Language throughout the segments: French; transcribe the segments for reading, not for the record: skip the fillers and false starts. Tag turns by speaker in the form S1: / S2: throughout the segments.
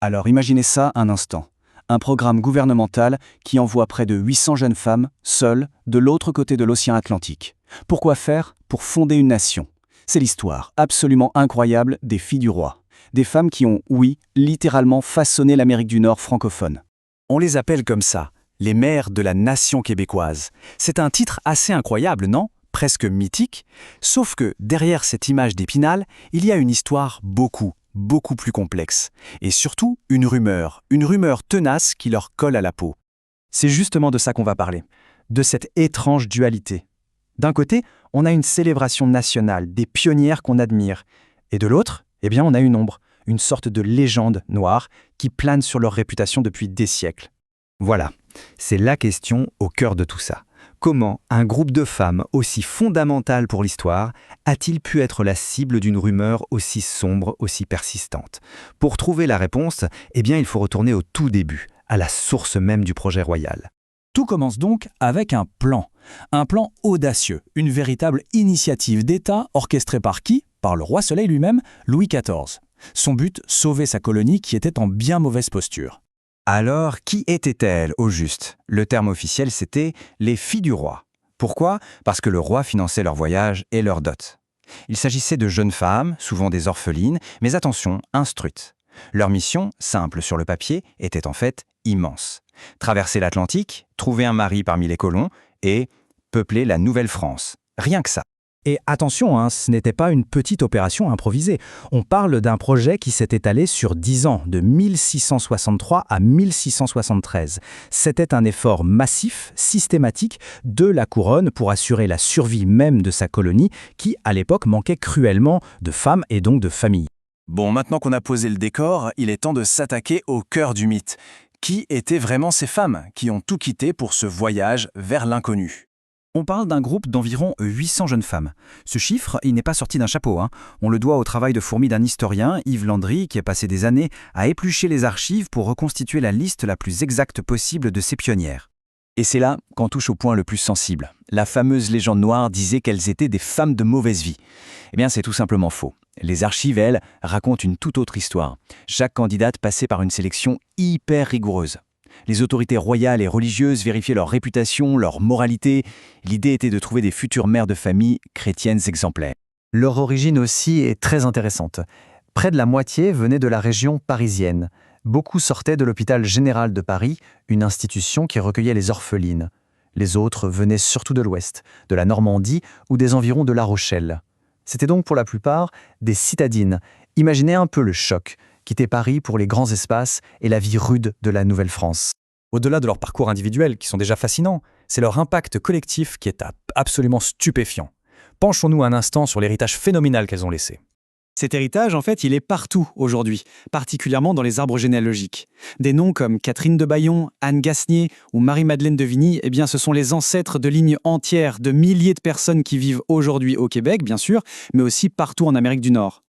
S1: Alors imaginez ça un instant. Un programme gouvernemental qui envoie près de 800 jeunes femmes, seules, de l'autre côté de l'océan Atlantique. Pourquoi faire? Pour fonder une nation. C'est l'histoire absolument incroyable des filles du roi. Des femmes qui ont, oui, littéralement façonné l'Amérique du Nord francophone.
S2: On les appelle comme ça, les mères de la nation québécoise. C'est un titre assez incroyable, non? Presque mythique. Sauf que derrière cette image d'Épinal, il y a une histoire beaucoup plus complexe. Et surtout, une rumeur tenace qui leur colle à la peau.
S3: C'est justement de ça qu'on va parler, de cette étrange dualité. D'un côté, on a une célébration nationale, des pionnières qu'on admire. Et de l'autre, on a une ombre, une sorte de légende noire qui plane sur leur réputation depuis des siècles.
S4: Voilà, c'est la question au cœur de tout ça. Comment un groupe de femmes aussi fondamental pour l'histoire a-t-il pu être la cible d'une rumeur aussi sombre, aussi persistante? Pour trouver la réponse, il faut retourner au tout début, à la source même du projet royal.
S1: Tout commence donc avec un plan audacieux, une véritable initiative d'État orchestrée par qui? Par le roi Soleil lui-même, Louis XIV. Son but, sauver sa colonie qui était en bien mauvaise posture.
S4: Alors, qui étaient-elles au juste? Le terme officiel, c'était les filles du roi. Pourquoi? Parce que le roi finançait leur voyage et leur dot. Il s'agissait de jeunes femmes, souvent des orphelines, mais attention, instruites. Leur mission, simple sur le papier, était en fait immense. Traverser l'Atlantique, trouver un mari parmi les colons et peupler la Nouvelle-France. Rien que ça.
S3: Et attention, ce n'était pas une petite opération improvisée. On parle d'un projet qui s'est étalé sur 10 ans, de 1663 à 1673. C'était un effort massif, systématique, de la couronne pour assurer la survie même de sa colonie, qui, à l'époque, manquait cruellement de femmes et donc de familles.
S2: Bon, maintenant qu'on a posé le décor, il est temps de s'attaquer au cœur du mythe. Qui étaient vraiment ces femmes qui ont tout quitté pour ce voyage vers l'inconnu?
S3: On parle d'un groupe d'environ 800 jeunes femmes. Ce chiffre, il n'est pas sorti d'un chapeau. On le doit au travail de fourmi d'un historien, Yves Landry, qui a passé des années à éplucher les archives pour reconstituer la liste la plus exacte possible de ces pionnières.
S1: Et c'est là qu'on touche au point le plus sensible. La fameuse légende noire disait qu'elles étaient des femmes de mauvaise vie. C'est tout simplement faux. Les archives, elles, racontent une toute autre histoire. Chaque candidate passait par une sélection hyper rigoureuse. Les autorités royales et religieuses vérifiaient leur réputation, leur moralité. L'idée était de trouver des futures mères de famille chrétiennes exemplaires.
S3: Leur origine aussi est très intéressante. Près de la moitié venait de la région parisienne. Beaucoup sortaient de l'hôpital général de Paris, une institution qui recueillait les orphelines. Les autres venaient surtout de l'Ouest, de la Normandie ou des environs de La Rochelle. C'était donc pour la plupart des citadines. Imaginez un peu le choc. Quitter Paris pour les grands espaces et la vie rude de la Nouvelle-France.
S5: Au-delà de leur parcours individuel, qui sont déjà fascinants, c'est leur impact collectif qui est absolument stupéfiant. Penchons-nous un instant sur l'héritage phénoménal qu'elles ont laissé.
S1: Cet héritage, en fait, il est partout aujourd'hui, particulièrement dans les arbres généalogiques. Des noms comme Catherine de Bayon, Anne Gasnier ou Marie-Madeleine de Vigny, ce sont les ancêtres de lignes entières de milliers de personnes qui vivent aujourd'hui au Québec, bien sûr, mais aussi partout en Amérique du Nord.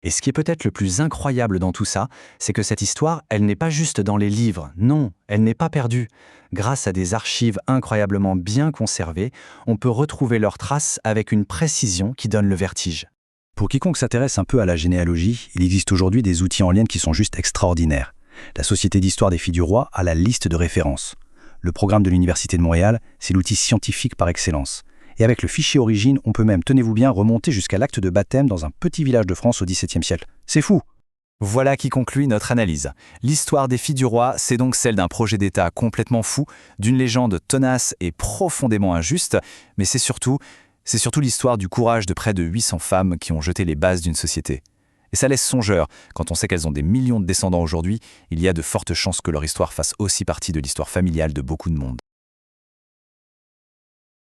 S3: Et ce qui est peut-être le plus incroyable dans tout ça, c'est que cette histoire, elle n'est pas juste dans les livres. Non, elle n'est pas perdue. Grâce à des archives incroyablement bien conservées, on peut retrouver leurs traces avec une précision qui donne le vertige.
S4: Pour quiconque s'intéresse un peu à la généalogie, il existe aujourd'hui des outils en ligne qui sont juste extraordinaires. La Société d'histoire des filles du roi a la liste de références. Le programme de l'Université de Montréal, c'est l'outil scientifique par excellence. Et avec le fichier origine, on peut même, tenez-vous bien, remonter jusqu'à l'acte de baptême dans un petit village de France au XVIIe siècle. C'est fou!
S2: Voilà qui conclut notre analyse. L'histoire des filles du roi, c'est donc celle d'un projet d'État complètement fou, d'une légende tenace et profondément injuste, mais c'est surtout l'histoire du courage de près de 800 femmes qui ont jeté les bases d'une société. Et ça laisse songeur, quand on sait qu'elles ont des millions de descendants aujourd'hui, il y a de fortes chances que leur histoire fasse aussi partie de l'histoire familiale de beaucoup de monde.